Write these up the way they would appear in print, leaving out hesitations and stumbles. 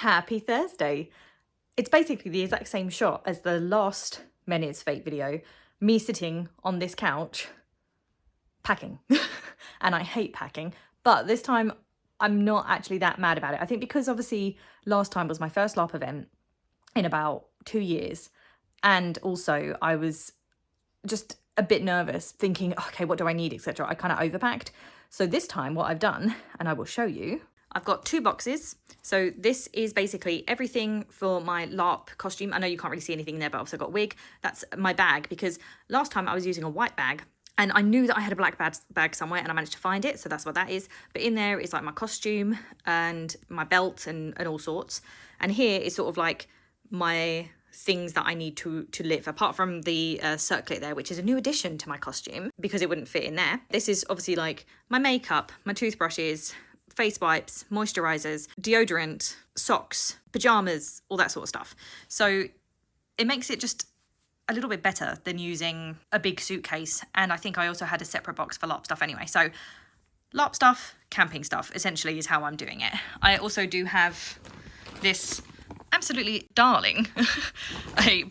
Happy Thursday. It's basically the exact same shot as the last Menhirs Fate video, me sitting on this couch packing. And I hate packing, but this time I'm not actually that mad about it. I think because obviously last time was my first LARP event in about 2 years, and also I was just a bit nervous thinking, okay, what do I need, etc. I kind of overpacked. So this time what I've done, and I will show you, I've got 2 boxes. So this is basically everything for my LARP costume. I know you can't really see anything in there, but I've also got a wig. That's my bag, because last time I was using a white bag and I knew that I had a black bag somewhere and I managed to find it. So that's what that is. But in there is like my costume and my belt and all sorts. And here is sort of like my things that I need to live, apart from the circlet there, which is a new addition to my costume because it wouldn't fit in there. This is obviously like my makeup, my toothbrushes, face wipes, moisturizers, deodorant, socks, pajamas, all that sort of stuff. So it makes it just a little bit better than using a big suitcase. And I think I also had a separate box for LARP stuff anyway. So LARP stuff, camping stuff, essentially is how I'm doing it. I also do have this absolutely darling a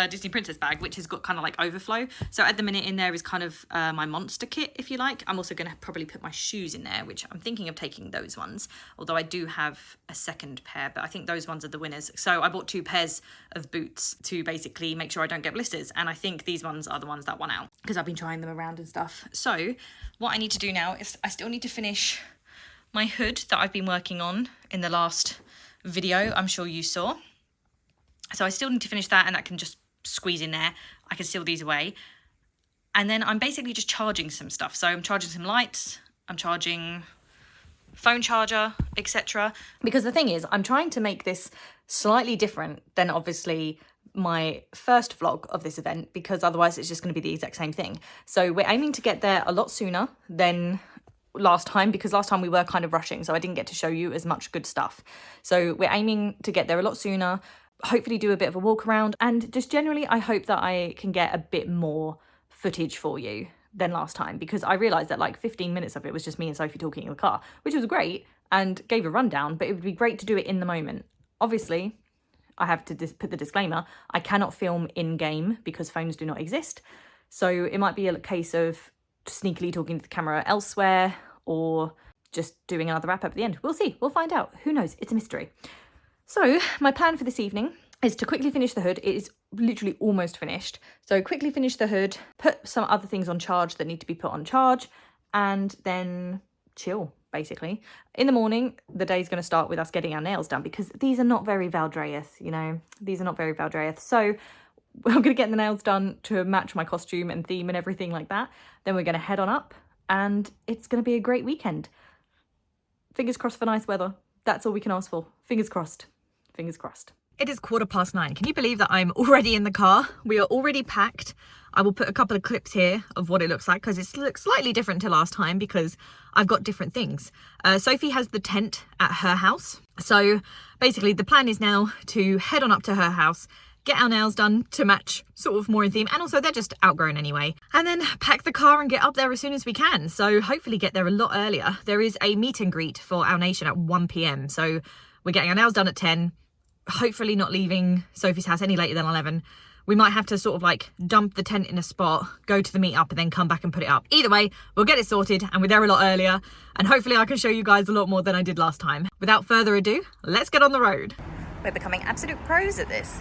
Disney princess bag, which has got kind of like overflow. So at the minute in there is kind of my monster kit, if you like. I'm also going to probably put my shoes in there, which I'm thinking of taking those ones, although I do have a second pair, but I think those ones are the winners. So I bought 2 pairs of boots to basically make sure I don't get blisters, and I think these ones are the ones that won out because I've been trying them around and stuff. So what I need to do now is I still need to finish my hood that I've been working on in the last video, I'm sure you saw. So I still need to finish that, and that can just squeeze in there. I can seal these away. And then I'm basically just charging some stuff. So I'm charging some lights, I'm charging phone charger, etc. Because the thing is, I'm trying to make this slightly different than obviously my first vlog of this event, because otherwise it's just going to be the exact same thing. So we're aiming to get there a lot sooner than last time, because last time we were kind of rushing, so I didn't get to show you as much good stuff. So we're aiming to get there a lot sooner, hopefully do a bit of a walk around, and just generally I hope that I can get a bit more footage for you than last time, because I realised that like 15 minutes of it was just me and Sophie talking in the car, which was great and gave a rundown, but it would be great to do it in the moment. Obviously, I have to put the disclaimer, I cannot film in-game because phones do not exist. So it might be a case of sneakily talking to the camera elsewhere, or just doing another wrap up at the end. We'll see, we'll find out, who knows, it's a mystery. So my plan for this evening is to quickly finish the hood. It is literally almost finished. So quickly finish the hood, put some other things on charge that need to be put on charge, and then chill, basically. In the morning, the day's going to start with us getting our nails done, because these are not very Valdreath, you know, these are not very Valdreath. So I'm going to get the nails done to match my costume and theme and everything like that. Then we're going to head on up, and it's going to be a great weekend. Fingers crossed for nice weather. That's all we can ask for. Fingers crossed. Fingers crossed. It is 9:15. Can you believe that I'm already in the car? We are already packed. I will put a couple of clips here of what it looks like, because it looks slightly different to last time because I've got different things. Sophie has the tent at her house. So basically the plan is now to head on up to her house, get our nails done to match sort of more in theme, and also they're just outgrown anyway, and then pack the car and get up there as soon as we can. So hopefully get there a lot earlier. There is a meet and greet for our nation at 1 PM, so we're getting our nails done at 10, hopefully not leaving Sophie's house any later than 11. We might have to sort of like dump the tent in a spot, go to the meet up, and then come back and put it up. Either way, we'll get it sorted, and we're there a lot earlier, and hopefully I can show you guys a lot more than I did last time. Without further ado, let's get on the road. We're becoming absolute pros at this.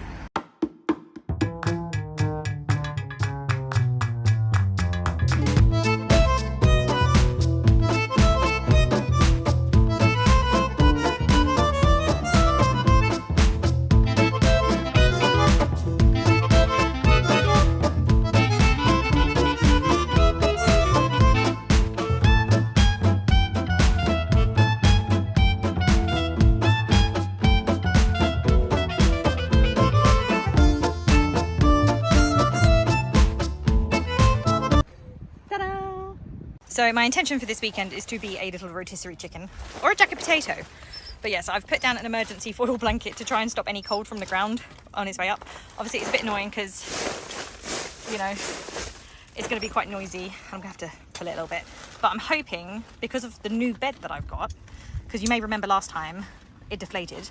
So my intention for this weekend is to be a little rotisserie chicken or a jacket potato. But yes, I've put down an emergency foil blanket to try and stop any cold from the ground on its way up. Obviously it's a bit annoying because, you know, it's going to be quite noisy. I'm going to have to pull it a little bit. But I'm hoping, because of the new bed that I've got, because you may remember last time it deflated,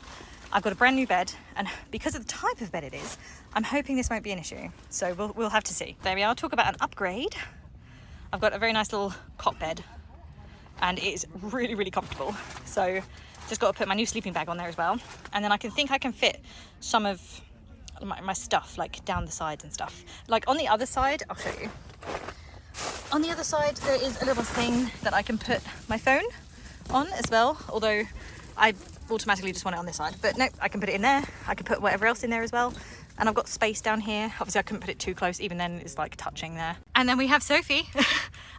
I've got a brand new bed, and because of the type of bed it is, I'm hoping this won't be an issue. So we'll have to see. There we are. Talk about an upgrade. I've got a very nice little cot bed, and it is really, really comfortable. So just got to put my new sleeping bag on there as well. And then I can fit some of my stuff like down the sides and stuff. Like on the other side, I'll show you. On the other side, there is a little thing that I can put my phone on as well, although I automatically just want it on this side. But no, I can put it in there. I can put whatever else in there as well. And I've got space down here. Obviously I couldn't put it too close, even then it's like touching there. And then we have Sophie,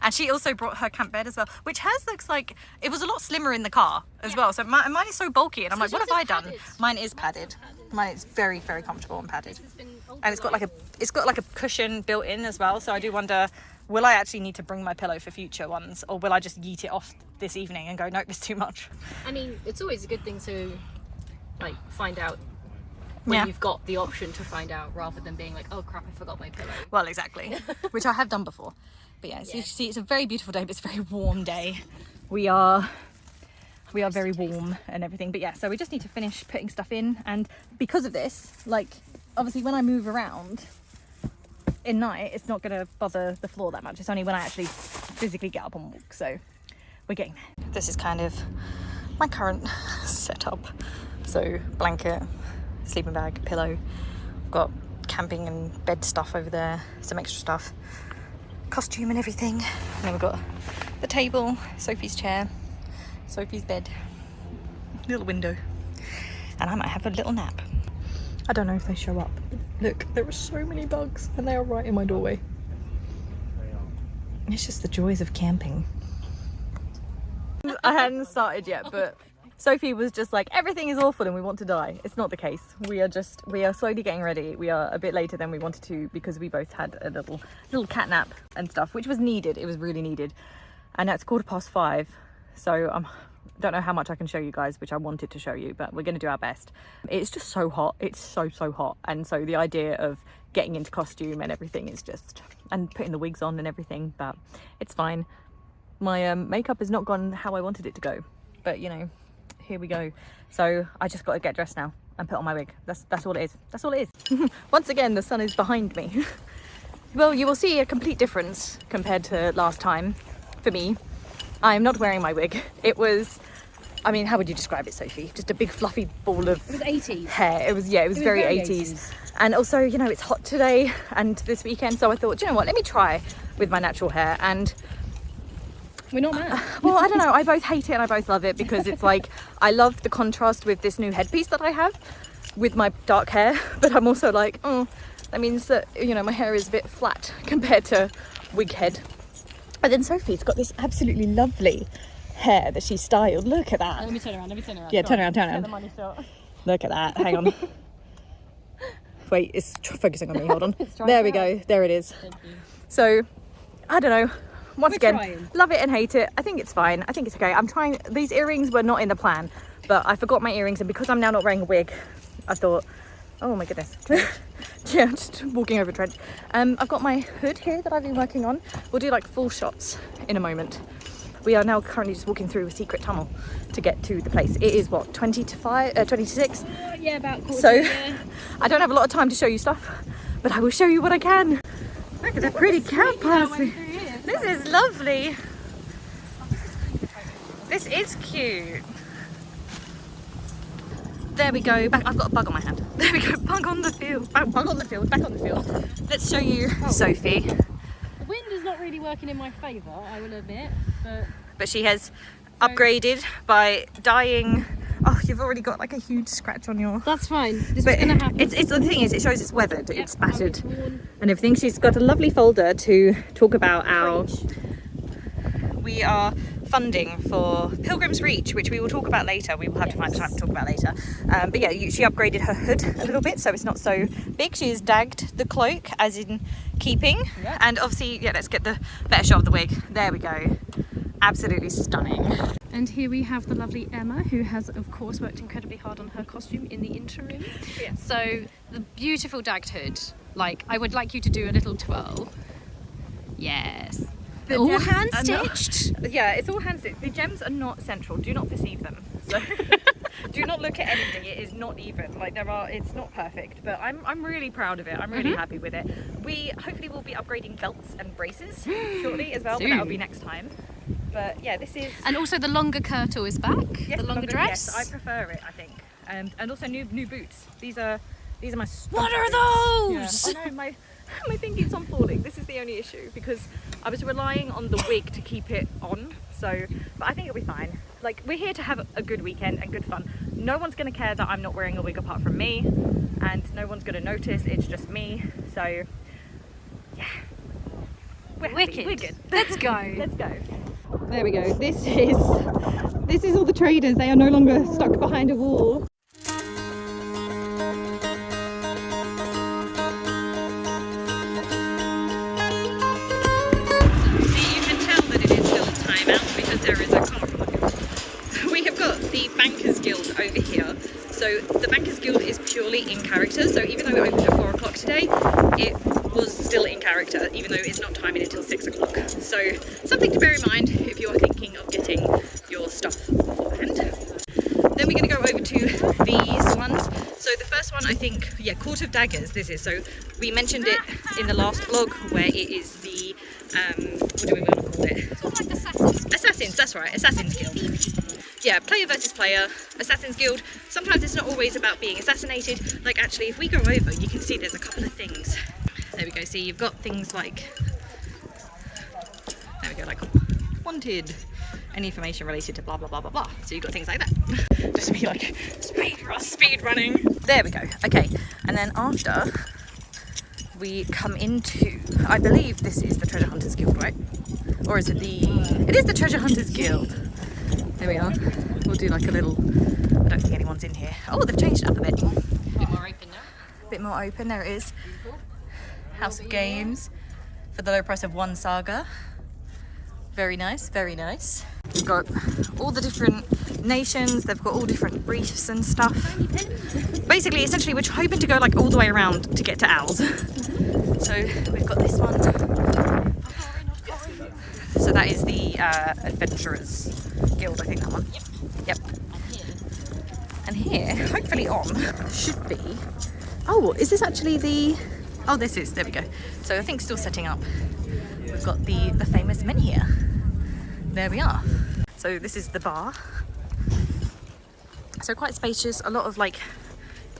and she also brought her camp bed as well, which looks like it was a lot slimmer in the car as well. So mine is so bulky, and I'm like, what have I done? Mine is padded. Mine is very, very comfortable and padded. And it's got like a cushion built in as well. So I do wonder, will I actually need to bring my pillow for future ones, or will I just yeet it off this evening and go, nope, it's too much? I mean, it's always a good thing to like find out when you've got the option to find out, rather than being like, oh crap, I forgot my pillow. Well, exactly. Which I have done before. But yeah, so you see, it's a very beautiful day, but it's a very warm day. We are very warm and everything. But yeah, so we just need to finish putting stuff in. And because of this, like, obviously when I move around in night, it's not going to bother the floor that much. It's only when I actually physically get up and walk. So we're getting there. This is kind of my current setup. So blanket, sleeping bag, pillow. I've got camping and bed stuff over there, some extra stuff, costume and everything. And then we've got the table, Sophie's chair, Sophie's bed, little window, and I might have a little nap. I don't know if they show up. Look, there are so many bugs, and they are right in my doorway. It's just the joys of camping. I hadn't started yet, but Sophie was just like, everything is awful and we want to die. It's not the case. We are slowly getting ready. We are a bit later than we wanted to because we both had a little cat nap and stuff, which was needed. It was really needed. And now it's 5:15. So I don't know how much I can show you guys, which I wanted to show you, but we're going to do our best. It's just so hot. It's so hot. And so the idea of getting into costume and everything is just, and putting the wigs on and everything, but it's fine. My makeup has not gone how I wanted it to go, but you know, here we go. So I just got to get dressed now and put on my wig. That's all it is. That's all it is. Once again, the sun is behind me. Well, you will see a complete difference compared to last time. For me, I'm not wearing my wig. It was, I mean, how would you describe it, Sophie? Just a big fluffy ball of It was 80s. hair. It was very 80s. And also, you know, it's hot today and this weekend, so I thought, you know what, let me try with my natural hair. And we're not mad. well, I don't know, I both hate it and I both love it, because it's like, I love the contrast with this new headpiece that I have with my dark hair, but I'm also like, oh, that means that, you know, my hair is a bit flat compared to wig head. And then Sophie's got this absolutely lovely hair that she styled. Look at that. Let me turn around. Yeah, turn around. Look at that. Hang on. Wait, it's focusing on me. Hold on. There we go. There it is. So, I don't know. Once again, love it and hate it. I think it's fine. I think it's okay. I'm trying. These earrings were not in the plan, but I forgot my earrings, and because I'm now not wearing a wig, I thought, oh my goodness. Yeah, just walking over a trench. I've got my hood here that I've been working on. We'll do like full shots in a moment. We are now currently just walking through a secret tunnel to get to the place. It is what, 20 to 6? Yeah, about quarter. So yeah. I don't have a lot of time to show you stuff, but I will show you what I can. Look at the pretty cat passing. This is lovely. This is cute. There we go. Back. I've got a bug on my hand. There we go. Bug on the field. Bug on the field. Back on the field. Let's show you Sophie. The wind is not really working in my favour, I will admit. But she has upgraded by dyeing. Oh, you've already got like a huge scratch on your. That's fine. This is going to happen. It's the thing is, it shows it's weathered, it's battered, and everything. She's got a lovely folder to talk about our. We are funding for Pilgrim's Reach, which we will talk about later. We will have to find time to talk about later. But yeah, she upgraded her hood a little bit, so it's not so big. She has dagged the cloak, as in keeping. Yeah. And obviously, yeah, let's get the better shot of the wig. There we go. Absolutely stunning. And here we have the lovely Emma, who has, of course, worked incredibly hard on her costume in the interim. Yeah. So the beautiful dagged hood. Like, I would like you to do a little twirl. Yes. All hand stitched? Yeah, it's all hand stitched. The gems are not central. Do not perceive them. So Do not look at anything. It is not even. Like it's not perfect, but I'm really proud of it. I'm really happy with it. We hopefully will be upgrading belts and braces shortly as well, but that'll be next time. But yeah, this is. And also the longer kirtle is back. Yes, the longer dress. Yes, I prefer it. I think, and also new boots. These are my. What are boots. those? Yeah. Oh no, my thing keeps on falling. This is the only issue because I was relying on the wig to keep it on. So, but I think it'll be fine. Like, we're here to have a good weekend and good fun. No one's going to care that I'm not wearing a wig apart from me, and no one's going to notice. It's just me. So, yeah, we're happy. Wicked. We're good. Let's go. Let's go. There we go. This is all the traders. They are no longer stuck behind a wall. There is a car on the hill. We have got the Bankers Guild over here. So the Bankers Guild is purely in character. So even though it opened at 4 o'clock today, it was still in character, even though it's not timing until 6 o'clock. So something to bear in mind if you're thinking of getting your stuff beforehand. Then we're going to go over to these ones. So the first one, I think, yeah, Court of Daggers. This is. So we mentioned it in the last vlog where it is the, what do we want to call it? Sort of like Assassins, that's right, Assassins Guild. Yeah, player versus player, Assassins Guild. Sometimes it's not always about being assassinated. Like actually, if we go over, you can see there's a couple of things. There we go, see you've got things like, there we go, like wanted, and information related to blah, blah, blah, blah, blah. So you've got things like that. Just be like, speed running. There we go, okay. And then after, we come into, I believe this is the Treasure Hunters Guild, right? Or is it it is the Treasure Hunters Guild. There we are. We'll do like a little, I don't think anyone's in here. Oh, they've changed it up a bit. A bit more open now. A bit more open, there it is. House of Games for the low price of 1 saga. Very nice, very nice. We've got all the different nations, they've got all different briefs and stuff. Basically, essentially, we're hoping to go like all the way around to get to Owls. So we've got this one. So that is the Adventurers Guild, I think that one. Yep. And here, hopefully on, should be... Oh, is this actually the... Oh, this is, there we go. So I think still setting up. We've got the famous Menhir. There we are. So this is the bar. So quite spacious, a lot of like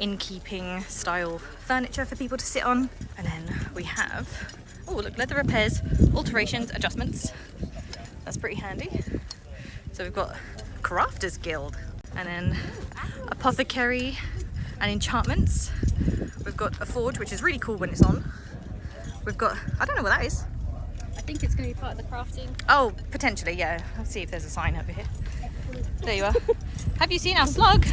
innkeeping style furniture for people to sit on. And then we have, oh look, leather repairs, alterations, adjustments. That's pretty handy. So we've got Crafters Guild, and then apothecary and enchantments. We've got a forge, which is really cool when it's on. We've got, I don't know what that is. I think it's going to be part of the crafting. Oh, potentially, yeah. I'll see if there's a sign over here. There you are. Have you seen our slug?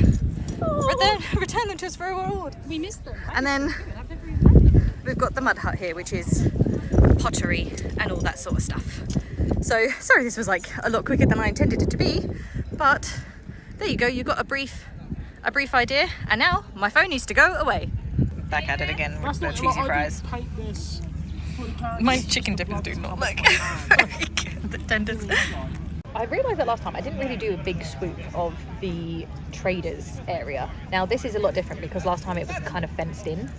Oh. Return them to us for a reward. We missed them. And then we've got the mud hut here, which is pottery and all that sort of stuff. So, sorry this was like a lot quicker than I intended it to be, but there you go, you got a brief idea, and now my phone needs to go away. Back at it again with the cheesy fries. My chicken dippers do not look the tenders. I realised that last time I didn't really do a big swoop of the traders area. Now this is a lot different because last time it was kind of fenced in,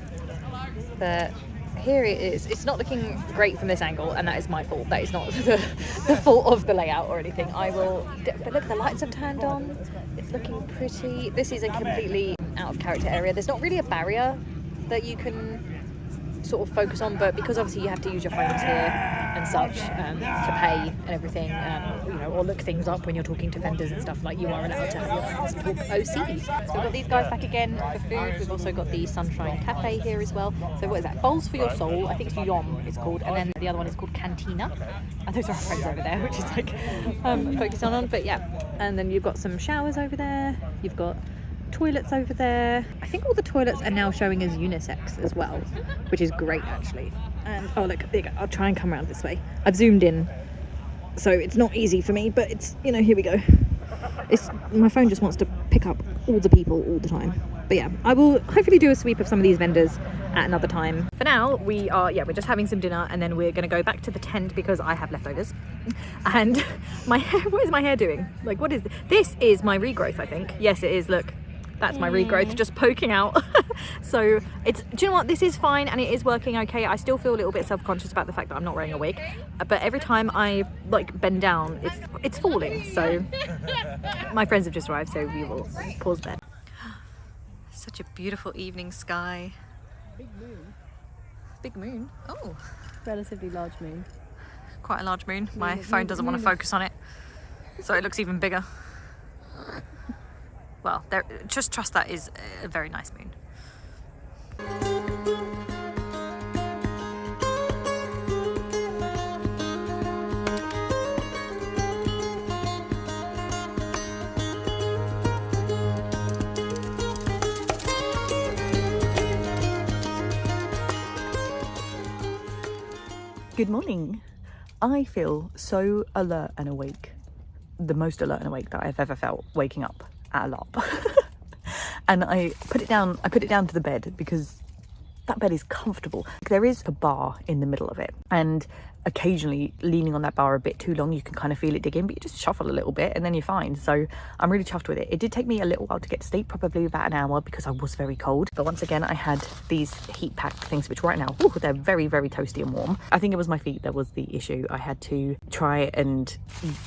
but here it is. It's not looking great from this angle, and that is my fault. That is not the fault of the layout or anything. But look, the lights have turned on. It's looking pretty. This is a completely out of character area. There's not really a barrier that you can sort of focus on, but because obviously you have to use your phones here and such to pay and everything, you know, or look things up when you're talking to vendors and stuff, like you are allowed to have your phones and talk OCs. So we've got these guys back again for food. We've also got the Sunshine Cafe here as well. So what is that? Bowls for Your Soul, I think it's Yom it's called, and then the other one is called Cantina, and those are our friends over there, which is like focused on. But yeah, and then you've got some showers over there, you've got toilets over there. I think all the toilets are now showing as unisex as well, which is great actually. And oh look, there you go. I'll try and come around this way. I've zoomed in, so it's not easy for me, but it's, you know, here we go. My phone just wants to pick up all the people all the time. But yeah, I will hopefully do a sweep of some of these vendors at another time. For now, we're just having some dinner, and then we're gonna go back to the tent because I have leftovers. And my hair, what is my hair doing? Like, what is this? This is my regrowth, I think. Yes, it is, look. That's my regrowth just poking out. So it's, do you know what, this is fine and it is working okay. I still feel a little bit self-conscious about the fact that I'm not wearing a wig, but every time I like bend down, it's falling. So my friends have just arrived, so we will pause there. Such a beautiful evening sky. Big moon. Big moon. Oh, Relatively large moon. quite a large moon. My phone doesn't want to focus on it, so it looks even bigger. Well, just trust that is a very nice moon. Good morning. I feel so alert and awake. The most alert and awake that I've ever felt waking up at a LARP. And I put it down to the bed because that bed is comfortable. There is a bar in the middle of it, and occasionally leaning on that bar a bit too long, you can kind of feel it dig in, but you just shuffle a little bit and then you're fine. So I'm really chuffed with it. It did take me a little while to get to sleep, probably about an hour, because I was very cold. But once again, I had these heat pack things, which right now, ooh, they're very, very toasty and warm. I think it was my feet that was the issue. I had to try and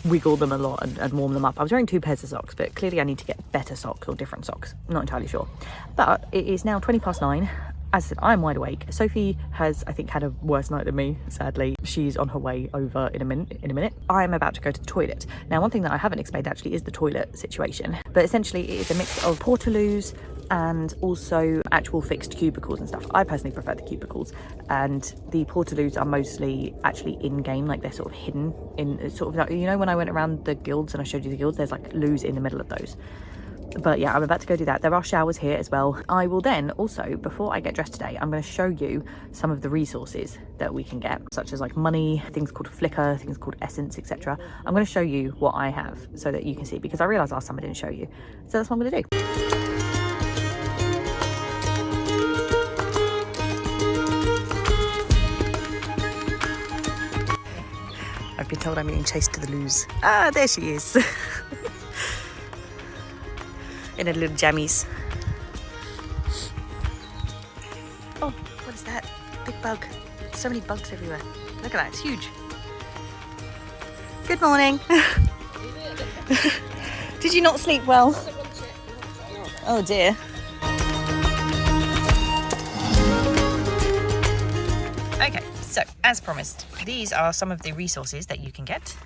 wiggle them a lot and warm them up. I was wearing 2 pairs of socks, but clearly I need to get better socks or different socks. I'm not entirely sure. But it is now 9:20. As I said, I'm wide awake. Sophie has, I think, had a worse night than me, sadly. She's on her way over in a minute. I'm about to go to the toilet. Now, one thing that I haven't explained actually is the toilet situation. But essentially, it is a mix of portaloos and also actual fixed cubicles and stuff. I personally prefer the cubicles, and the portaloos are mostly actually in-game, like they're sort of hidden in sort of, you know, when I went around the guilds and I showed you the guilds, there's like loos in the middle of those. But yeah, I'm about to go do that. There are showers here as well. I will then also, before I get dressed today, I'm going to show you some of the resources that we can get, such as like money, things called flicker, things called essence, etc. I'm going to show you what I have so that you can see, because I realised last time I didn't show you. So that's what I'm going to do. I've been told I'm being chased to the loos. Ah, there she is. In her little jammies. Oh, what is that? Big bug. So many bugs everywhere. Look at that, it's huge. Good morning. Did you not sleep well? Oh dear. Okay, so as promised, these are some of the resources that you can get.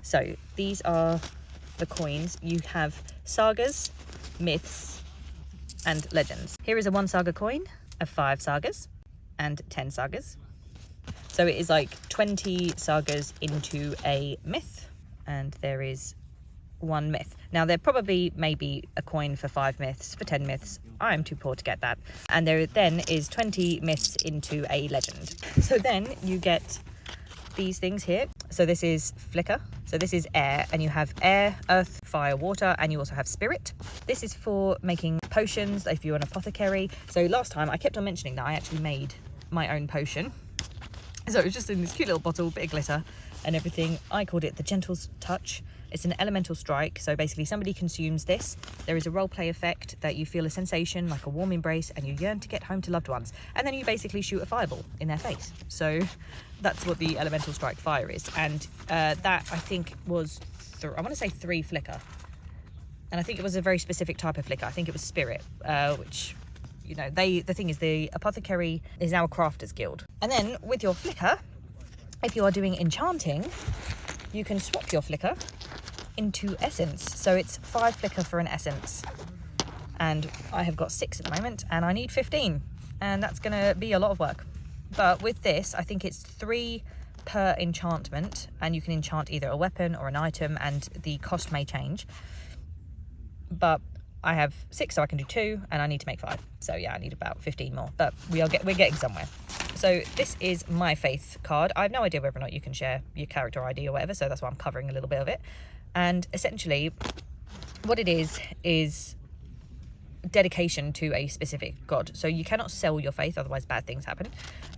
So these are the coins. You have sagas, myths and legends. Here is a 1 saga coin, a 5 sagas and 10 sagas. So it is like 20 sagas into a myth, and there is 1 myth. Now there probably may be a coin for 5 myths, for 10 myths. I'm too poor to get that. And there then is 20 myths into a legend. So then you get these things here. So this is flicker, so this is air, and you have air, earth, fire, water, and you also have spirit. This is for making potions if you're an apothecary. So last time I kept on mentioning that I actually made my own potion. So it was just in this cute little bottle, bit of glitter and everything. I called it the Gentle Touch. It's an elemental strike, so basically somebody consumes this, there is a roleplay effect that you feel a sensation like a warm embrace and you yearn to get home to loved ones, and then you basically shoot a fireball in their face. So that's what the elemental strike fire is, and that I think was I want to say 3 flicker, and I think it was a very specific type of flicker. I think it was spirit, which, you know, the thing is, the apothecary is now a crafters guild. And then with your flicker, if you are doing enchanting, you can swap your flicker into essence. So it's 5 flicker for an essence, and I have got 6 at the moment and I need 15, and that's gonna be a lot of work. But with this, I think it's 3 per enchantment, and you can enchant either a weapon or an item, and the cost may change. But I have 6, so I can do 2, and I need to make 5. So yeah, I need about 15 more, but we're getting somewhere. So this is my faith card. I have no idea whether or not you can share your character ID or whatever, so that's why I'm covering a little bit of it. And essentially what it is dedication to a specific god. So you cannot sell your faith, otherwise bad things happen.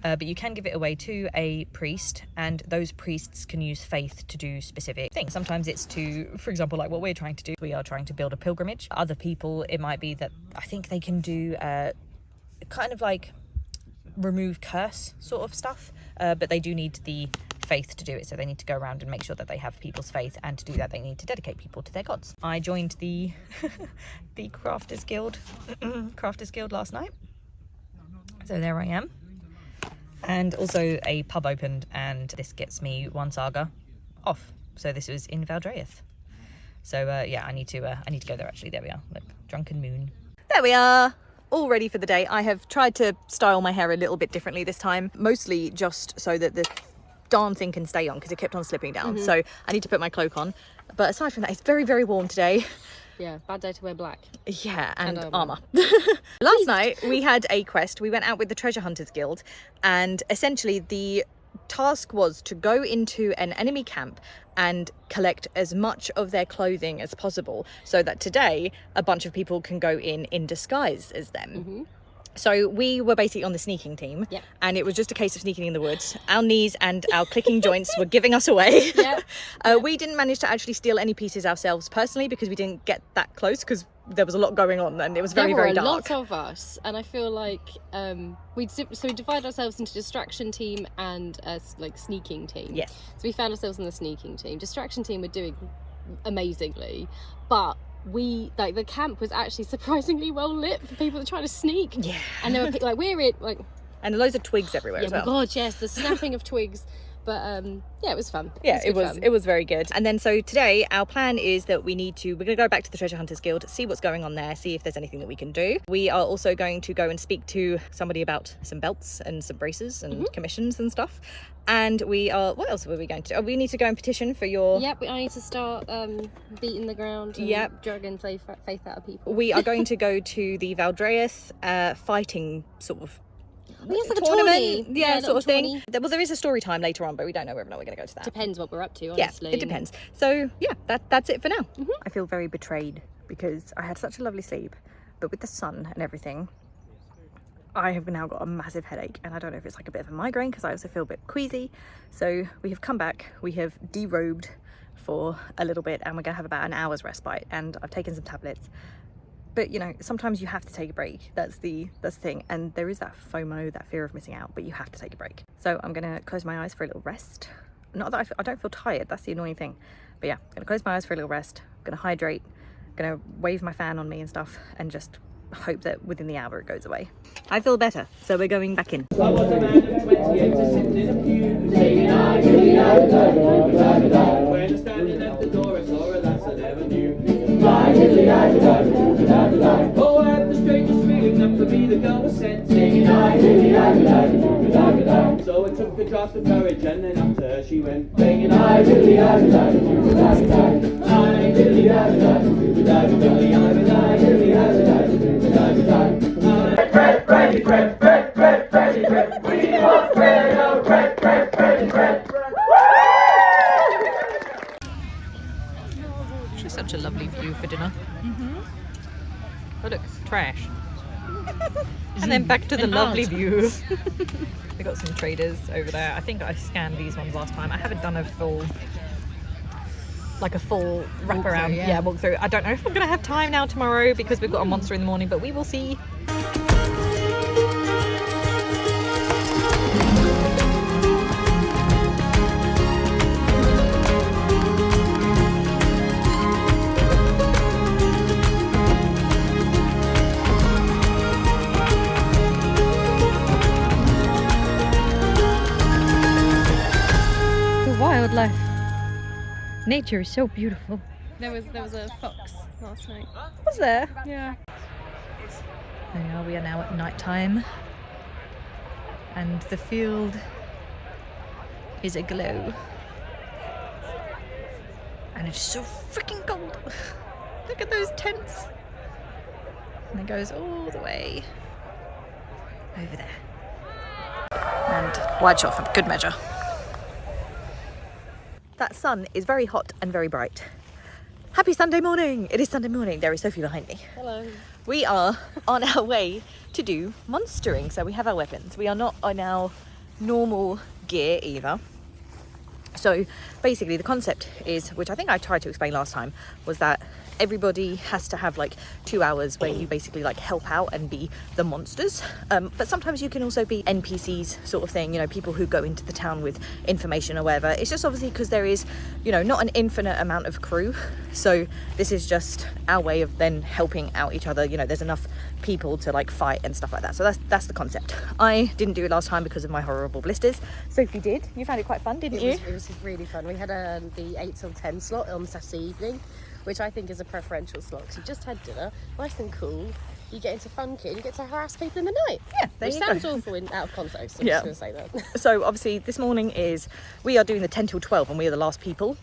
But you can give it away to a priest, and those priests can use faith to do specific things. Sometimes it's to, for example, like what we're trying to do, we are trying to build a pilgrimage. Other people, it might be that I think they can do kind of like remove curse sort of stuff, but they do need the faith to do it, so they need to go around and make sure that they have people's faith, and to do that they need to dedicate people to their gods. I joined the the Crafters Guild last night, so there I am. And also a pub opened, and this gets me one saga off. So this was in Valdreath. So yeah, I need to go there actually. There we are. Look, Drunken Moon. There we are. All ready for the day. I have tried to style my hair a little bit differently this time, mostly just so that the darn thing can stay on, because it kept on slipping down. So I need to put my cloak on. But aside from that, it's very, very warm today. Yeah, bad day to wear black. Yeah, and armour. Last night we had a quest. We went out with the Treasure Hunters Guild, and essentially the task was to go into an enemy camp and collect as much of their clothing as possible, so that today a bunch of people can go in disguise as them. So we were basically on the sneaking team, and it was just a case of sneaking in the woods. Our knees and our clicking joints were giving us away. We didn't manage to actually steal any pieces ourselves personally, because we didn't get that close, because there was a lot going on and it was very, very dark. There were a lot of us, and I feel like we divided ourselves into distraction team and like sneaking team. Yes. So we found ourselves in the sneaking team. Distraction team were doing amazingly, but the camp was actually surprisingly well lit for people that try to sneak. Yeah. And there were like, we're it like, and loads of twigs everywhere as well. Oh my god, yes, the snapping of twigs. But yeah, it was fun. Yeah, it was very good. And then so today our plan is that we're going to go back to the Treasure Hunters Guild, see what's going on there, see if there's anything that we can do. We are also going to go and speak to somebody about some belts and some braces and commissions and stuff. And we are, what else were we going to do? Oh, we need to go and petition for your... Yep, I need to start beating the ground and dragging faith out of people. We are going to go to the Valdreath fighting sort of like a tournament, yeah, sort of thing. Well, there is a story time later on, but we don't know whether or not we're going to go to that. Depends what we're up to, honestly. Yeah, it depends. So yeah, that's it for now. I feel very betrayed because I had such a lovely sleep, but with the sun and everything, I have now got a massive headache, and I don't know if it's like a bit of a migraine, because I also feel a bit queasy. So we have come back, we have derobed for a little bit, and we're going to have about an hour's respite, and I've taken some tablets. But you know, sometimes you have to take a break. That's the thing. And there is that FOMO, that fear of missing out, but you have to take a break. So I'm gonna close my eyes for a little rest. Not that I don't feel tired, that's the annoying thing. But yeah, I'm gonna close my eyes for a little rest. I'm gonna hydrate, gonna wave my fan on me and stuff, and just hope that within the hour it goes away. I feel better, so we're going back in. I was a man of 28 sitting in a pew, singing I do the I. When standing at the door, I saw a lass I never knew. Oh, I had the strangest feeling that for me the girl was sent, singing I do the So I took a draught of courage, and then after her she went, singing I do the I do bread, bread, bread, bread, bread, bread, bread. We want bread, oh bread, bread, bread, bread. It's such a lovely view for dinner. Oh look, trash. And then back to the lovely view. We got some traders over there. I think I scanned these ones last time. I haven't done a full wraparound walk through. I don't know if we're gonna have time now tomorrow, because we've got a monster in the morning, but we will see. Wildlife. Nature is so beautiful. There was a fox last night. Was there? Yeah. There we are now at night time, and the field is aglow, and it's so freaking cold. Look at those tents, and it goes all the way over there. And wide shot for good measure. That sun is very hot and very bright. Happy Sunday morning! It is Sunday morning. There is Sophie behind me. Hello. We are on our way to do monstering. So we have our weapons. We are not on our normal gear either. So basically the concept is, which I think I tried to explain last time, was that everybody has to have like 2 hours where you basically like help out and be the monsters, but sometimes you can also be NPCs sort of thing, you know, people who go into the town with information or whatever. It's just obviously because there is, you know, not an infinite amount of crew, so this is just our way of then helping out each other. You know, there's enough people to like fight and stuff like that, so that's the concept. I didn't do it last time because of my horrible blisters. Sophie did. You found it quite fun, didn't you? It was really fun. We had the 8 till 10 slot on Saturday evening, which I think is a preferential slot because you just had dinner, nice and cool. You get into fun kit and you get to harass people in the night. Yeah, there which you sounds go. awful out of context. I'm Yeah. just going to say that. So obviously this morning we are doing the 10 till 12 and we are the last people.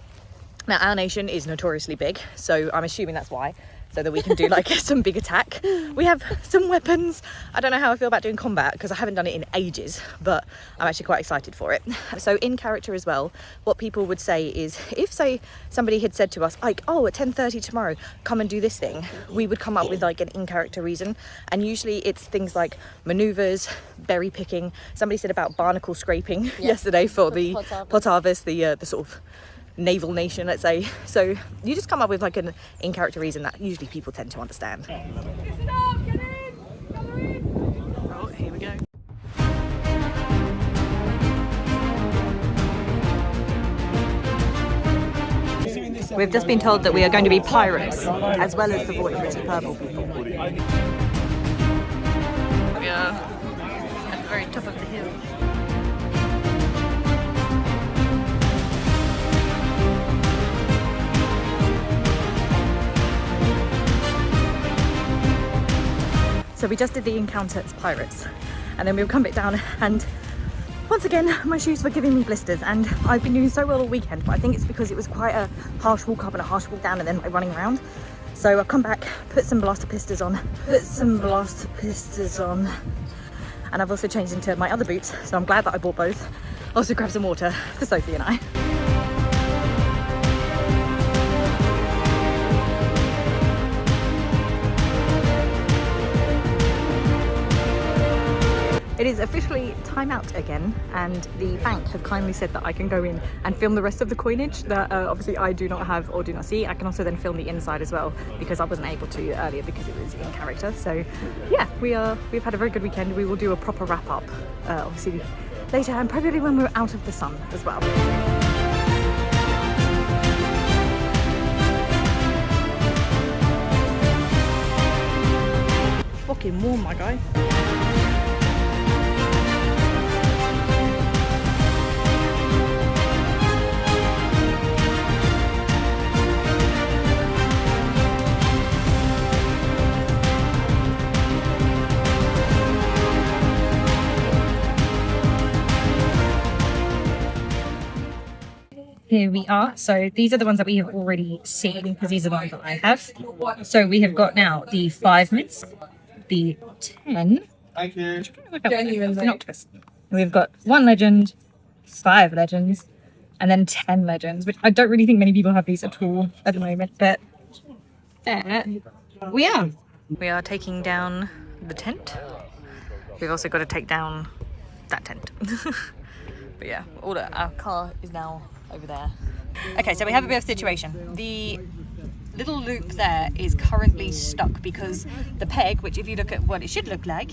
Now our nation is notoriously big, so I'm assuming that's why, so that we can do like some big attack. We have some weapons. I don't know how I feel about doing combat because I haven't done it in ages, but I'm actually quite excited for it. So in character as well, what people would say is, if say somebody had said to us like, oh, at 10:30 tomorrow come and do this thing, we would come up with like an in character reason, and usually it's things like maneuvers, berry picking. Somebody said about barnacle scraping yesterday for the pot harvest, the sort of naval nation, let's say. So you just come up with like an in character reason that usually people tend to understand. Oh, here we go. We've just been told that we are going to be pirates as well as the pretty purple people. We are at the very top of the hill. So we just did the encounter as pirates, and then we've come back down, and once again my shoes were giving me blisters, and I've been doing so well all weekend, but I think it's because it was quite a harsh walk up and a harsh walk down and then like running around. So I've come back, put some blaster pistons on, and I've also changed into my other boots, so I'm glad that I bought both. Also grabbed some water for Sophie and I. It is officially time out again, and the bank have kindly said that I can go in and film the rest of the coinage that obviously I do not have or do not see. I can also then film the inside as well because I wasn't able to earlier because it was in character. So yeah, we've had a very good weekend. We will do a proper wrap up obviously later, and probably when we're out of the sun as well. Fucking warm, my guy. Here we are. So these are the ones that we have already seen because these are the ones that I have. So we have got now the 5 myths, the 10. Thank you. We've got 1 legend, 5 legends, and then 10 legends, which I don't really think many people have these at all at the moment, but there we are. We are taking down the tent. We've also got to take down that tent. But yeah, our car is now over there. Okay, so we have a bit of a situation. The little loop there is currently stuck because the peg, which if you look at what it should look like,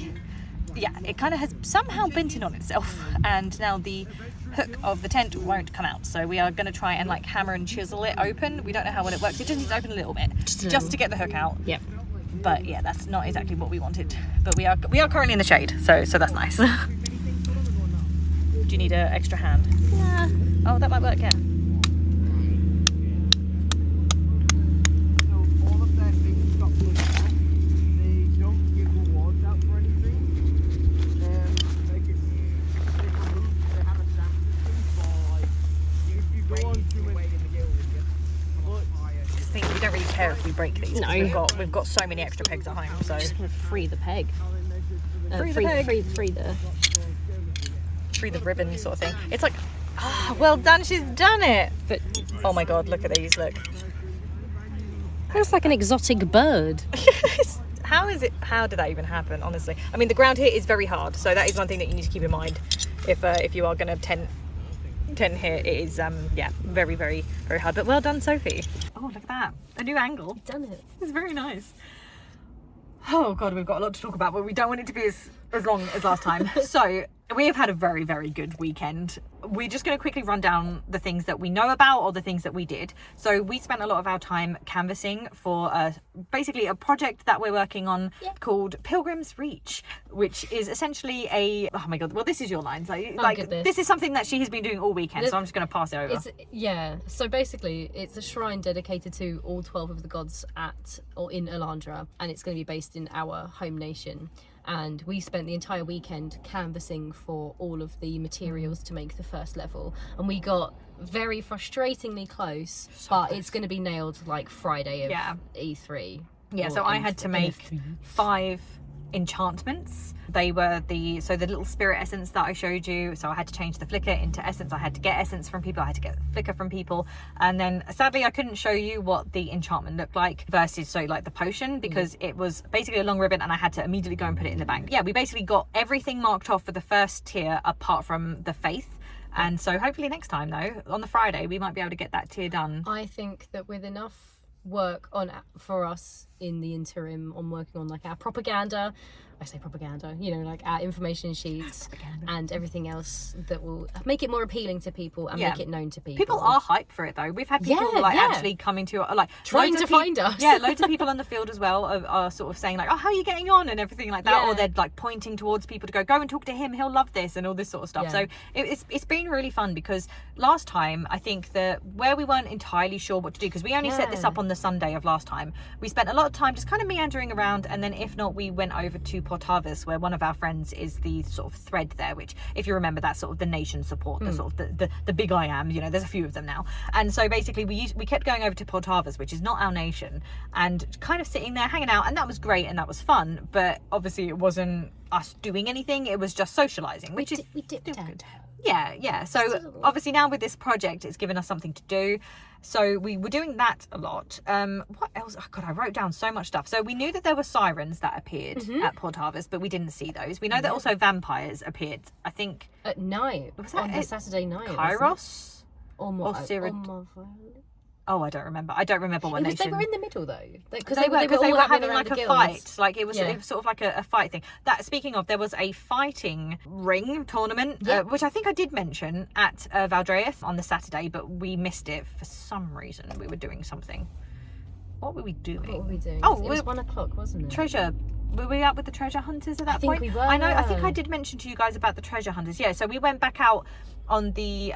yeah, it kind of has somehow bent in on itself, and now the hook of the tent won't come out. So we are going to try and like hammer and chisel it open. We don't know how well it works. It just needs to open a little bit just to get the hook out. Yep. But yeah, that's not exactly what we wanted. But we are currently in the shade, so that's nice. Do you need an extra hand? Yeah. Oh, that might work, yeah. So all of their things got pushed out. They don't give rewards out for anything. Like they have a stamp system for like if you go on too many. I just think we don't really care if we break these. No. We've got so many extra pegs at home, so Just want to free the peg. Free the peg. Free the ribbon sort of thing. It's like, well done, she's done it. But oh my god, look at these, look. Looks like an exotic bird. How did that even happen, honestly? I mean, the ground here is very hard, so that is one thing that you need to keep in mind if you are going to tent here. It is yeah, very, very, very hard, but well done, Sophie. Oh, look at that, a new angle. You've done it. It's very nice. Oh god, we've got a lot to talk about, but we don't want it to be as long as last time. So we have had a very, very good weekend. We're just going to quickly run down the things that we know about or the things that we did. So we spent a lot of our time canvassing for basically a project that we're working on called Pilgrim's Reach, which is essentially oh my god, well, this is your lines. This is something that she has been doing all weekend, so I'm just going to pass it over. So basically it's a shrine dedicated to all 12 of the gods in Elandra, and it's going to be based in our home nation. And we spent the entire weekend canvassing for all of the materials to make the first level, and we got very frustratingly close, but it's going to be nailed like Friday of E3. Yeah, so I had to make 5 enchantments. They were the little spirit essence that I showed you, so I had to change the flicker into essence. I had to get essence from people, I had to get flicker from people, and then sadly I couldn't show you what the enchantment looked like versus the potion, because it was basically a long ribbon and I had to immediately go and put it in the bank. Yeah, we basically got everything marked off for the first tier apart from the faith. And so hopefully next time though, on the Friday, we might be able to get that tier done. I think that with enough work for us in the interim on working on like our propaganda, I say propaganda, like our information sheets and everything else that will make it more appealing to people and make it known to people. People are hyped for it though. We've had people actually coming to trying to find us. Yeah, loads of people on the field as well are sort of saying oh, how are you getting on and everything like that, or they're pointing towards people to go and talk to him, he'll love this and all this sort of stuff. So it's been really fun, because last time I think that where we weren't entirely sure what to do, because we only set this up on the Sunday of last time, we spent a lot of time just kind of meandering around, and then if not, we went over to Portavas, where one of our friends is the sort of thread there, which if you remember, that's sort of the nation support, the sort of the big I am, there's a few of them now. And so basically we kept going over to Portavas, which is not our nation, and kind of sitting there hanging out, and that was great and that was fun, but obviously it wasn't us doing anything, it was just socializing, which we dipped out. Yeah. So obviously now with this project, it's given us something to do. So we were doing that a lot. What else? Oh God, I wrote down so much stuff. So we knew that there were sirens that appeared at Portavas, but we didn't see those. We know that also vampires appeared, I think. At night. Was that on the Saturday night? Kairos? Or Oh, I don't remember. I don't remember what nation. They were in the middle though, because they were having like a fight. Like it was sort of like a fight thing. That speaking of, there was a fighting ring tournament, which I think I did mention at Valdreath on the Saturday, but we missed it for some reason. We were doing something. What were we doing? Oh, it was 1 o'clock, wasn't it? Treasure. Were we out with the treasure hunters at that point? I think we were. I know. I think I did mention to you guys about the treasure hunters. Yeah. So we went back out on the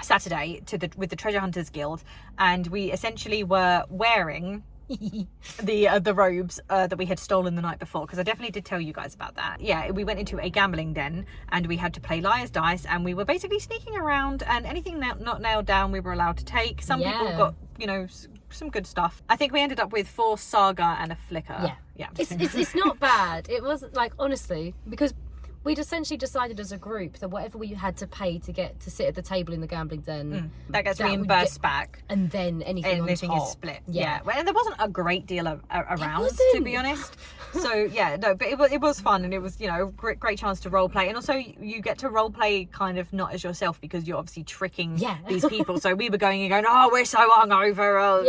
Saturday with the Treasure Hunters Guild, and we essentially were wearing the robes that we had stolen the night before, because I definitely did tell you guys about that. Yeah, we went into a gambling den and we had to play liar's dice, and we were basically sneaking around, and anything not nailed down we were allowed to take. Some people got some good stuff. I think we ended up with 4 saga and a flicker. Yeah. It's not bad. It was honestly, because we'd essentially decided as a group that whatever we had to pay to get to sit at the table in the gambling den, that gets reimbursed back, and then anything is split. Well, and there wasn't a great deal around, to be honest. So but it was fun, and it was great chance to role play, and also you get to role play kind of not as yourself, because you're obviously tricking these people. So we were going, oh, we're so hungover,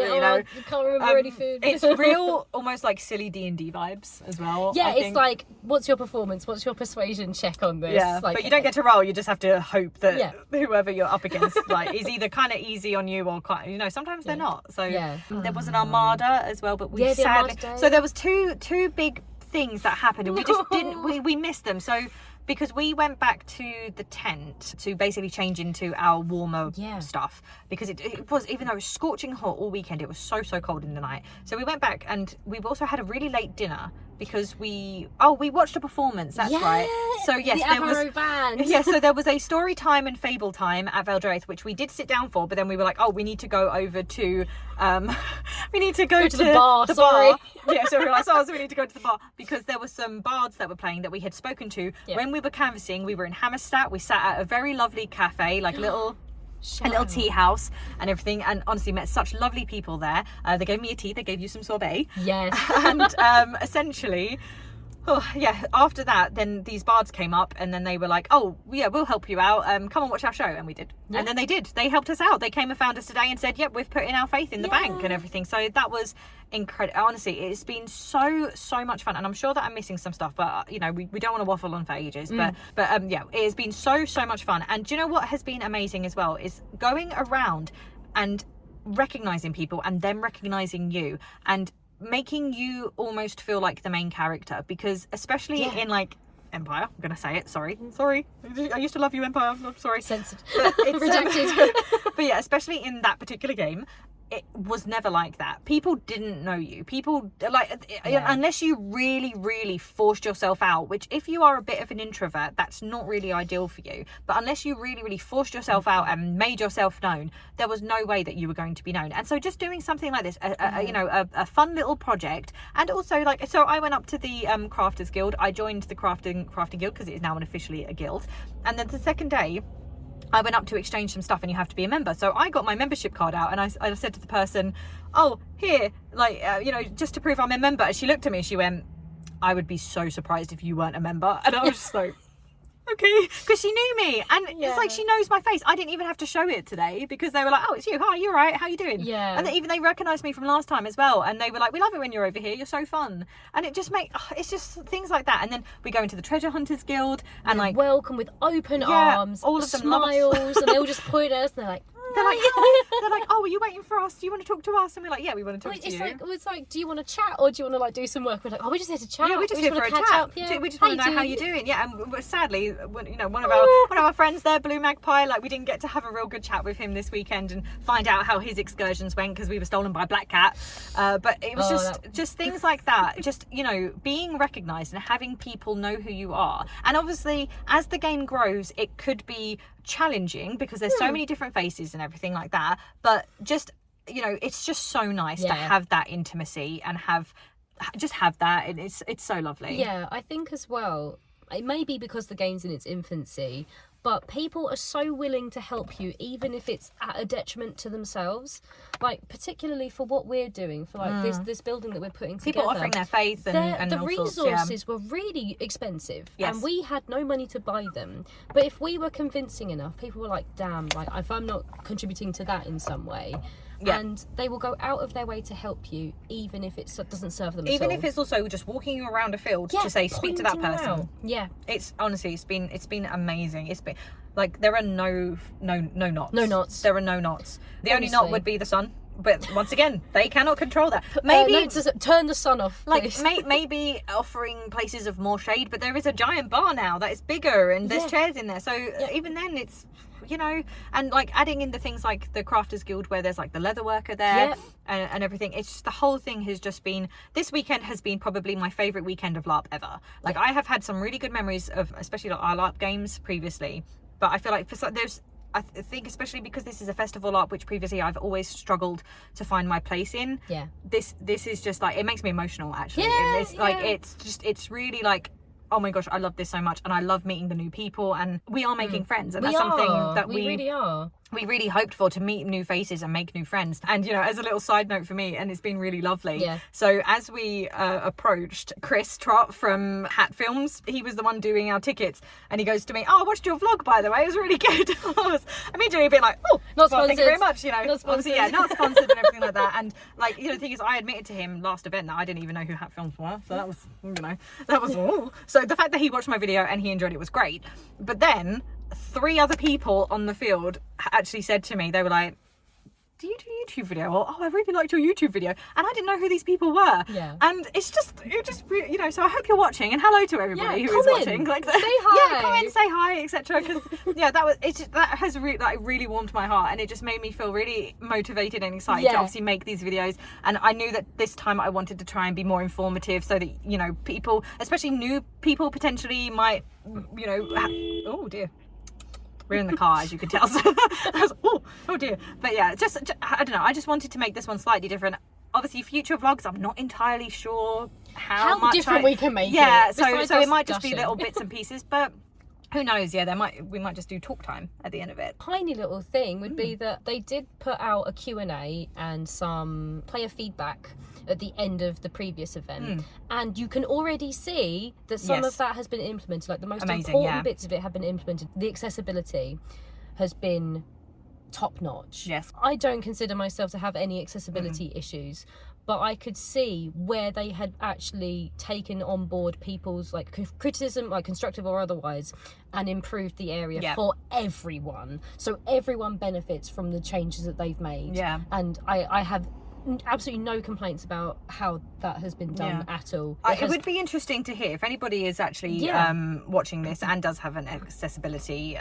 you can't remember any food. It's real, almost like silly D&D vibes as well. Yeah, it's like, what's your performance? What's your persuasion check on this? Yeah, but you don't get to roll. You just have to hope that whoever you're up against is either kind of easy on you or quite, sometimes they're not. So there was an armada as well, but we sadly, so there was two big things that happened, and we just didn't, we missed them. So because we went back to the tent to basically change into our warmer stuff, because it was, even though it was scorching hot all weekend, it was so cold in the night. So we went back, and we've also had a really late dinner, because we watched a performance. That's right. So yes, there was band. So there was a story time and fable time at Valdreath, which we did sit down for, but then we were like, we need to go over to we need to go to the bar. So we were like, so we need to go to the bar, because there were some bards that were playing that we had spoken to when we were canvassing. We were in Hammerstadt. We sat at a very lovely cafe, like little a little tea house and everything, and honestly met such lovely people there. They gave me a tea, they gave you some sorbet. Yes. And essentially, after that, then these bards came up and then they were like, oh yeah, we'll help you out, come and watch our show. And we did. And then they helped us out. They came and found us today and said, yep, we've put in our faith in the bank and everything. So that was incredible. Honestly, it's been so much fun, and I'm sure that I'm missing some stuff, but you know, we don't want to waffle on for ages, but yeah, it has been so much fun. And do you know what has been amazing as well is going around and recognizing people and them recognizing you and making you almost feel like the main character, because especially in like Empire, I'm gonna say it, sorry, I used to love you, Empire, I'm sorry, censored, it's, rejected. but yeah, especially in that particular game, it was never like that. People didn't know you. People like unless you really forced yourself out, which if you are a bit of an introvert, that's not really ideal for you, but unless you really forced yourself out and made yourself known, there was no way that you were going to be known. And so just doing something like this, a fun little project, and also like, so I went up to the Crafters Guild. I joined the crafting guild because it is now officially a guild, and then the second day I went up to exchange some stuff, and you have to be a member. So I got my membership card out, and I said to the person, oh, here, like, just to prove I'm a member. And she looked at me and she went, I would be so surprised if you weren't a member. And I was just like, okay, because she knew me, and it's like she knows my face. I didn't even have to show it today because they were like, oh, it's you, hi, you're right, how you doing? And they recognized me from last time as well, and they were like, we love it when you're over here, you're so fun. And it just it's just things like that. And then we go into the Treasure Hunters Guild and like welcome with open arms, all of them smiles, and they all just point at us and they're like oh, are you waiting for us? Do you want to talk to us? And we're like, yeah, we want to talk to you. It's like, do you want to chat or do you want to like do some work? We're like, oh, we're just here to chat. Yeah, we're just here for a chat. Up, yeah. We just want to know how you're doing. Yeah, and sadly, one of our friends there, Blue Magpie, like we didn't get to have a real good chat with him this weekend and find out how his excursions went because we were stolen by Black Cat. But it was just things like that. Just being recognised and having people know who you are. And obviously, as the game grows, it could be challenging because there's so many different faces and everything like that, but just it's just so nice to have that intimacy and have that, and it's so lovely. I think as well, it may be because the game's in its infancy, but people are so willing to help you even if it's at a detriment to themselves, like particularly for what we're doing for like this building that we're putting together. People offering their faith and the all resources sorts, were really expensive, yes. And we had no money to buy them, but if we were convincing enough, people were like, damn, like if I'm not contributing to that in some way, and they will go out of their way to help you even if it doesn't serve them even at all. If it's also just walking you around a field to say speak to that person. It's honestly it's been amazing. It's been like there are no knots. There are no knots. The only knot would be the sun, but once again they cannot control that. Maybe turn the sun off, please. Like maybe offering places of more shade, but there is a giant bar now that is bigger and there's chairs in there, so even then it's and like adding in the things like the Crafters Guild where there's like the leather worker there and everything. It's just the whole thing has just been, this weekend has been probably my favourite weekend of LARP ever. Like I have had some really good memories of especially like our LARP games previously, but I feel like I think especially because this is a festival LARP, which previously I've always struggled to find my place in. This is just like, it makes me emotional actually. It's really like, oh my gosh, I love this so much, and I love meeting the new people, and we are making friends, and that's something that we really are. We really hoped for, to meet new faces and make new friends. And as a little side note for me, and it's been really lovely. So as we approached Chris Trott from Hat Films, he was the one doing our tickets, and he goes to me, oh, I watched your vlog, by the way, it was really good. I was immediately a bit like, oh, not sponsored. Thank you very much, not obviously, not sponsored and everything like that. And like, the thing is, I admitted to him last event that I didn't even know who Hat Films were, so that was ooh. So the fact that he watched my video and he enjoyed it was great. But then 3 other people on the field actually said to me, they were like, do you do YouTube video? Or, oh, I really liked your YouTube video. And I didn't know who these people were. And it just really, so I hope you're watching, and hello to everybody who is watching. Like, say hi. Comment, say hi, etc. Because that has really warmed my heart, and it just made me feel really motivated and excited to obviously make these videos. And I knew that this time I wanted to try and be more informative, so that people, especially new people, potentially might oh dear. We're in the car, as you can tell. So I was, oh dear. But yeah, just I don't know. I just wanted to make this one slightly different. Obviously, future vlogs, I'm not entirely sure how much different we can make it. Yeah, so it might just be little bits and pieces. But Who knows? Yeah, we might just do talk time at the end of it. Tiny little thing would be that they did put out a Q&A and some player feedback at the end of the previous event, and you can already see that some of that has been implemented. Like the most important bits of it have been implemented. The accessibility has been top notch. Yes. I don't consider myself to have any accessibility issues, but I could see where they had actually taken on board people's like criticism, like constructive or otherwise, and improved the area for everyone. So everyone benefits from the changes that they've made. Yeah. And I have absolutely no complaints about how that has been done at all. It would be interesting to hear if anybody is actually watching this and does have an accessibility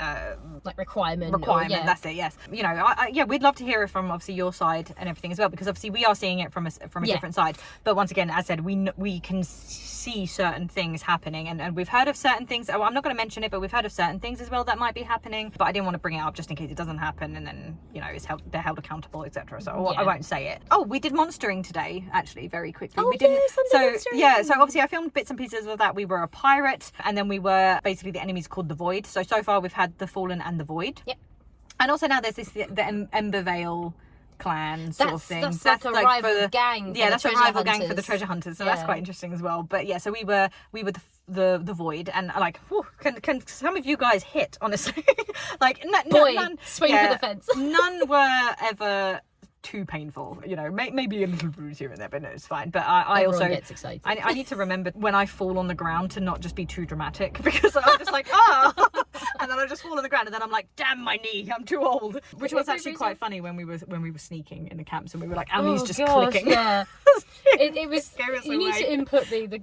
like requirement. That's it. Yes, you know, we'd love to hear it from obviously your side and everything as well, because obviously we are seeing it from a different side. But once again, as I said, we can see certain things happening, and we've heard of certain things. Well, I'm not going to mention it, but we've heard of certain things as well that might be happening. But I didn't want to bring it up just in case it doesn't happen, and then you know they're held accountable, etc. So I won't say it. Oh, we did monstering today, actually, very quickly. Oh, we didn't. Yes, So obviously I filmed bits and pieces of that. We were a pirate, and then we were basically the enemies called the Void. So far we've had the Fallen and the Void. Yep. And also now there's the Embervale clan sort of thing. That's like a rival gang. That's a rival gang for the treasure hunters. So that's quite interesting as well. But yeah, so we were the Void, and like, whew, can some of you guys hit, honestly? Like, none, swing for the fence. None were ever too painful, you know, maybe a little bruise here and there, but no, it's fine. But I Everyone also gets excited. I need to remember when I fall on the ground to not just be too dramatic, because I'm just like and then I just fall on the ground, and then I'm like, damn my knee, I'm too old. Which was actually quite funny when we were sneaking in the camps, and we were like, our knees just clicking. Yeah. it was you need to input the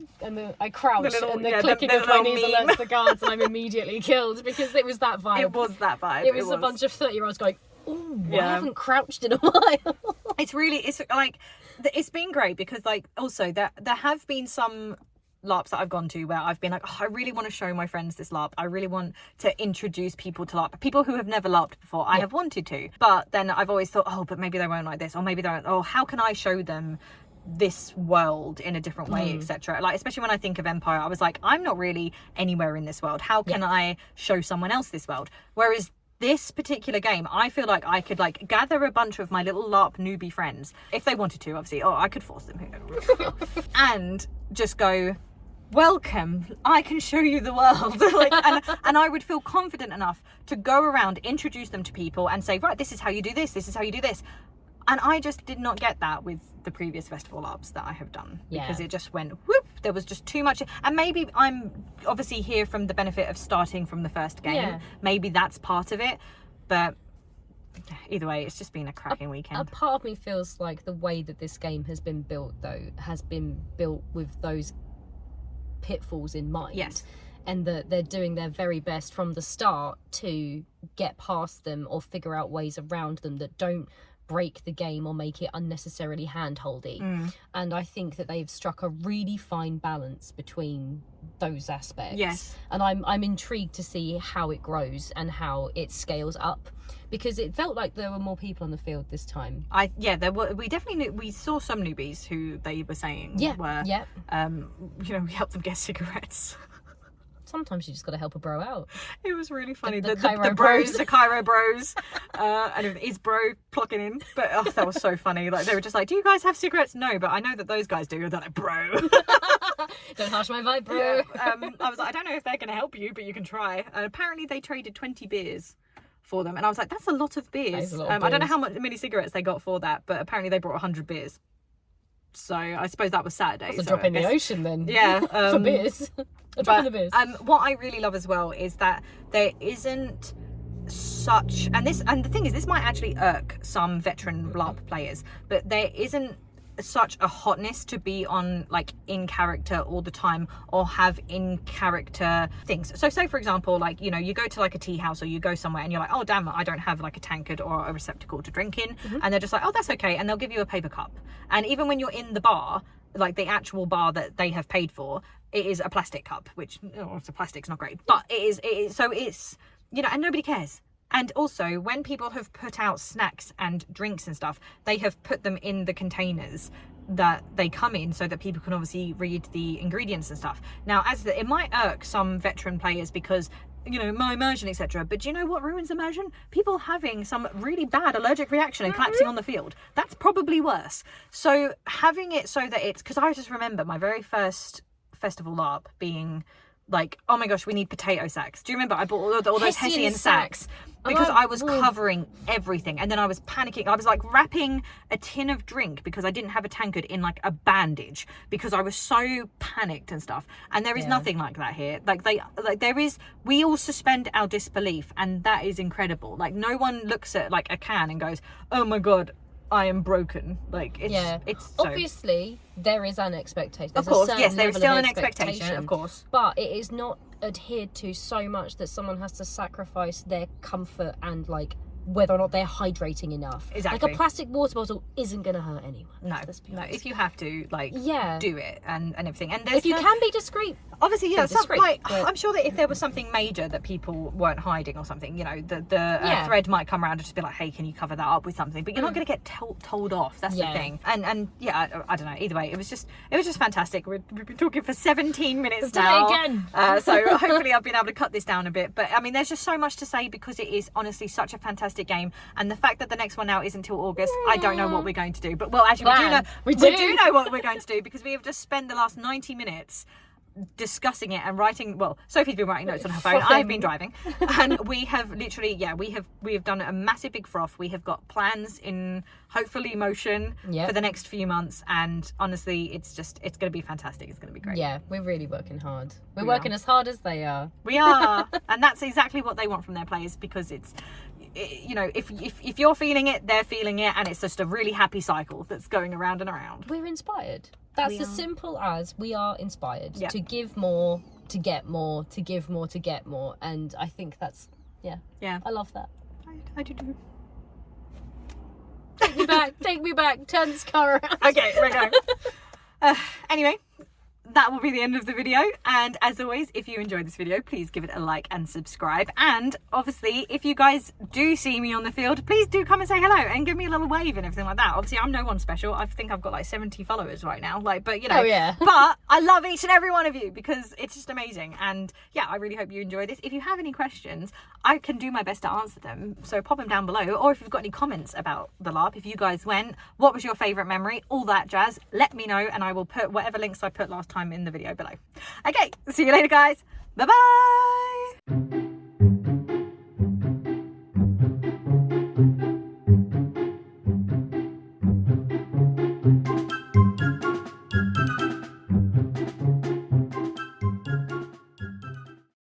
I crouch and the clicking of my knees alerts the guards, and I'm immediately killed, because it was that vibe. It was that vibe. It was a bunch of 30-year-olds going, ooh, I haven't crouched in a while. It's like, it's been great, because like also there have been some LARPs that I've gone to where I've been like, oh, I really want to show my friends this LARP. I really want to introduce people to LARP. People who have never LARPed before. I have wanted to, but then I've always thought, oh, but maybe they won't like this, or maybe they won't. Oh, how can I show them this world in a different way, etc. Like, especially when I think of Empire, I was like, I'm not really anywhere in this world. How can I show someone else this world? Whereas this particular game, I feel like I could like gather a bunch of my little LARP newbie friends, if they wanted to, obviously. Oh, I could force them, and just go, welcome, I can show you the world. Like, and I would feel confident enough to go around, introduce them to people, and say, right, this is how you do this, this is how you do this. And I just did not get that with the previous festival LARPs that I have done, because it just went whoop. There was just too much, and maybe I'm obviously here from the benefit of starting from the first game. Maybe that's part of it, but either way, it's just been a cracking weekend. A part of me feels like the way that this game has been built, though, has been built with those pitfalls in mind. Yes. And that they're doing their very best from the start to get past them or figure out ways around them that don't break the game or make it unnecessarily hand-holdy. And I think that they've struck a really fine balance between those aspects. Yes. And I'm intrigued to see how it grows and how it scales up, because it felt like there were more people on the field this time. There were. We saw some newbies who they were saying were you know, we helped them get cigarettes. Sometimes you just got to help a bro out. It was really funny. The Cairo bros, the Cairo bros, and is bro clocking in? But that was so funny. Like, they were just like, "Do you guys have cigarettes?" No, but I know that those guys do. And they're like, "Bro, don't harsh my vibe, bro." I was like, I don't know if they're going to help you, but you can try. And apparently, they traded 20 beers for them, and I was like, "That's a lot of beers." I don't know how many cigarettes they got for that, but apparently they brought 100 beers. So I suppose that was Saturday. That's a drop in the ocean then. Yeah, for beers. A drop in the beers. What I really love as well is that there isn't such, and the thing is, this might actually irk some veteran LARP players, but there isn't such a hotness to be on like in character all the time or have in character things. So say for example, like, you know, you go to like a tea house or you go somewhere and you're like, oh damn, I don't have like a tankard or a receptacle to drink in, and they're just like, oh, that's okay, and they'll give you a paper cup. And even when you're in the bar, like the actual bar that they have paid for, it is a plastic cup, which it's a plastic's not great, but it is so it's, you know, and nobody cares. And also, when people have put out snacks and drinks and stuff, they have put them in the containers that they come in so that people can obviously read the ingredients and stuff. Now, it might irk some veteran players because you know, my immersion, etc. But do you know what ruins immersion? People having some really bad allergic reaction and collapsing on the field. That's probably worse. So having it so that it's, because I just remember my very first festival LARP being like, oh my gosh, we need potato sacks. Do you remember? I bought all those Hessian sacks because I was covering everything, and then I was panicking. I was like wrapping a tin of drink because I didn't have a tankard in like a bandage because I was so panicked and stuff. And there is nothing like that here. We all suspend our disbelief, and that is incredible. Like no one looks at like a can and goes, oh my god, I am broken. Like it's so... Obviously there is an expectation. There's of course, a yes, there is level still of an expectation, of course, but it is not adhered to so much that someone has to sacrifice their comfort and like whether or not they're hydrating enough. Exactly. Like a plastic water bottle isn't going to hurt anyone. No, if you have to, like, do it and everything. And if you can be discreet, obviously, yeah, discreet, like, I'm sure that if there was something major that people weren't hiding or something, you know, the thread might come around and just be like, hey, can you cover that up with something? But you're not going to get told off. That's the thing. And yeah, I don't know. Either way, it was just fantastic. We've been talking for 17 minutes now. Again. So hopefully I've been able to cut this down a bit. But I mean, there's just so much to say because it is honestly such a fantastic game, and the fact that the next one now isn't until August, I don't know what we're going to do. But well, actually, we do know what we're going to do because we have just spent the last 90 minutes discussing it and writing. Well, Sophie's been writing notes on her phone. I've been driving, and we have literally we have done a massive big froth. We have got plans in hopefully motion for the next few months, and honestly it's going to be fantastic. It's going to be great. Yeah, we're really working hard. We're working as hard as they are. We are. And that's exactly what they want from their players, because you know, if you're feeling it, they're feeling it, and it's just a really happy cycle that's going around and around. We're inspired. That's as simple as we are inspired to give more, to get more, to give more, to get more. And I think that's, I love that. I do too. Take me back, turn this car around. Okay, we're going. Anyway, that will be the end of the video, and as always, if you enjoyed this video, please give it a like and subscribe. And obviously, if you guys do see me on the field, please do come and say hello and give me a little wave and everything like that. Obviously, I'm no one special. I think I've got like 70 followers right now, but you know, but I love each and every one of you because it's just amazing. And yeah, I really hope you enjoy this. If you have any questions, I can do my best to answer them, so pop them down below. Or if you've got any comments about the LARP, if you guys went, what was your favorite memory, all that jazz, let me know, and I will put whatever links I put last time in the video below. Okay, see you later guys. Bye bye.